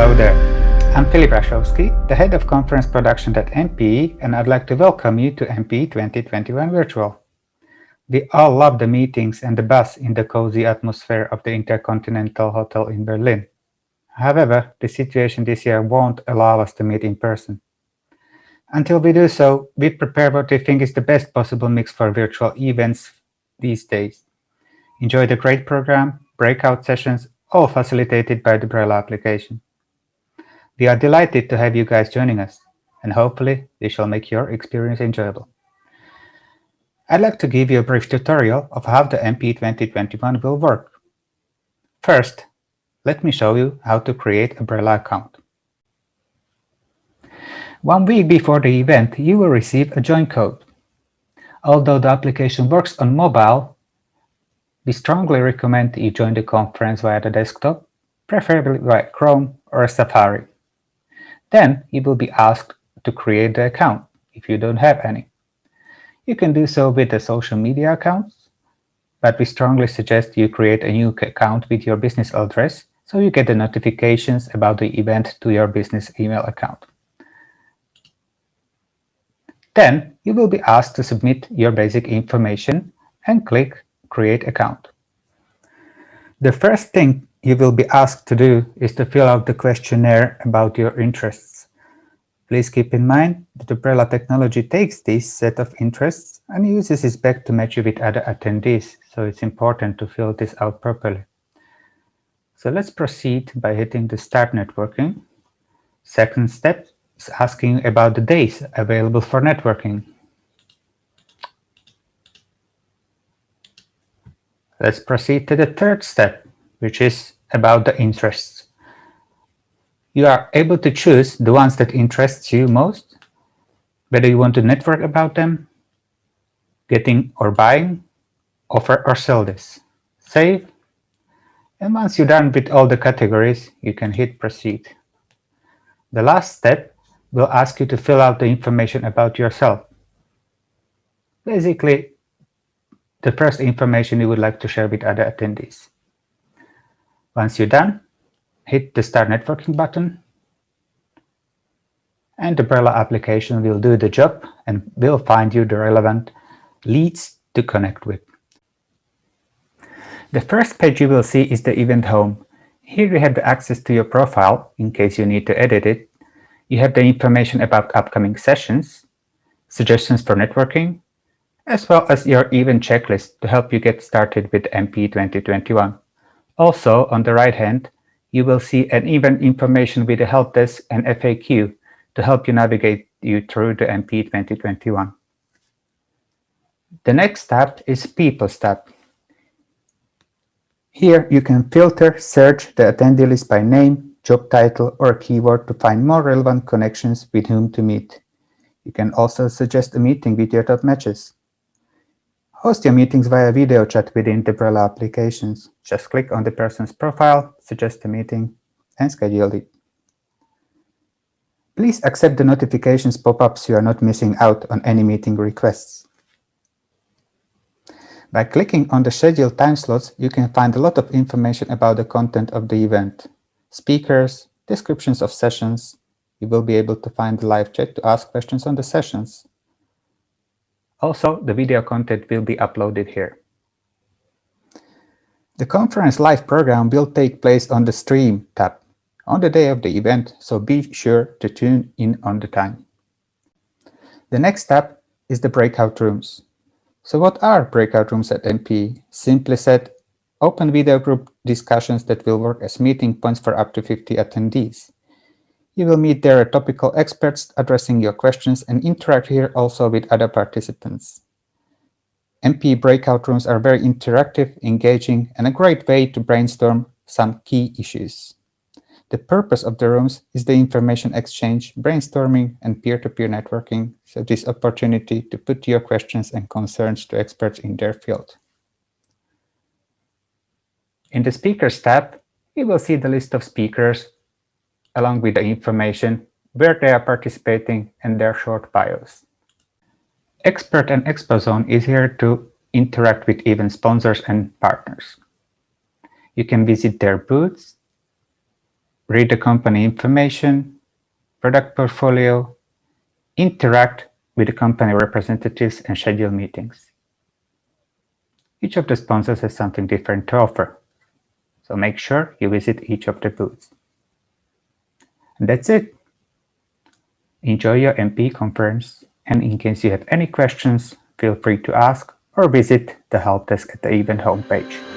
Hello there, I'm Filip Raszowski, the Head of Conference Production at MPE, and I'd like to welcome you to MPE 2021 Virtual. We all love the meetings and the buzz in the cozy atmosphere of the Intercontinental Hotel in Berlin. However, the situation this year won't allow us to meet in person. Until we do so, we prepare what we think is the best possible mix for virtual events these days. Enjoy the great program, breakout sessions, all facilitated by the Brella application. We are delighted to have you guys joining us, and hopefully we shall make your experience enjoyable. I'd like to give you a brief tutorial of how the MPE 2021 will work. First, let me show you how to create a Brella account. 1 week before the event, you will receive a join code. Although the application works on mobile, we strongly recommend you join the conference via the desktop, preferably via Chrome or Safari. Then you will be asked to create the account if you don't have any. You can do so with the social media accounts, but we strongly suggest you create a new account with your business address so you get the notifications about the event to your business email account. Then you will be asked to submit your basic information and click Create Account. The first thing you will be asked to do is to fill out the questionnaire about your interests. Please keep in mind that the Brella technology takes this set of interests and uses it back to match you with other attendees, so it's important to fill this out properly. So let's proceed by hitting the Start Networking. Second step is asking you about the days available for networking. Let's proceed to the third step, which is about the interests. You are able to choose the ones that interest you most, whether you want to network about them, getting or buying, offer or sell this. Save, and once you're done with all the categories, you can hit Proceed. The last step will ask you to fill out the information about yourself. Basically, the first information you would like to share with other attendees. Once you're done, hit the Start Networking button, and the Brella application will do the job and will find you the relevant leads to connect with. The first page you will see is the event home. Here you have the access to your profile in case you need to edit it. You have the information about upcoming sessions, suggestions for networking, as well as your event checklist to help you get started with MPE 2021. Also, on the right hand, you will see an event information with a help desk and FAQ to help you navigate you through the MPE 2021. The next tab is People's tab. Here you can filter, search the attendee list by name, job title, or keyword to find more relevant connections with whom to meet. You can also suggest a meeting with your top matches. Host your meetings via video chat within the Brella applications. Just click on the person's profile, suggest a meeting, and schedule it. Please accept the notifications pop-up so you are not missing out on any meeting requests. By clicking on the scheduled time slots, you can find a lot of information about the content of the event. Speakers, descriptions of sessions. You will be able to find the live chat to ask questions on the sessions. Also, the video content will be uploaded here. The conference live program will take place on the Stream tab on the day of the event, so be sure to tune in on the time. The next tab is the breakout rooms. So what are breakout rooms at MPE? Simply said, open video group discussions that will work as meeting points for up to 50 attendees. You will meet there topical experts addressing your questions and interact here also with other participants. MPE breakout rooms are very interactive, engaging, and a great way to brainstorm some key issues. The purpose of the rooms is the information exchange, brainstorming, and peer-to-peer networking, so this opportunity to put your questions and concerns to experts in their field. In the Speakers tab, you will see the list of speakers along with the information, where they are participating, and their short bios. Expert and Expo Zone is here to interact with event sponsors and partners. You can visit their booths, read the company information, product portfolio, interact with the company representatives, and schedule meetings. Each of the sponsors has something different to offer, so make sure you visit each of the booths. And that's it. Enjoy your MPE conference, and in case you have any questions, feel free to ask or visit the help desk at the event homepage.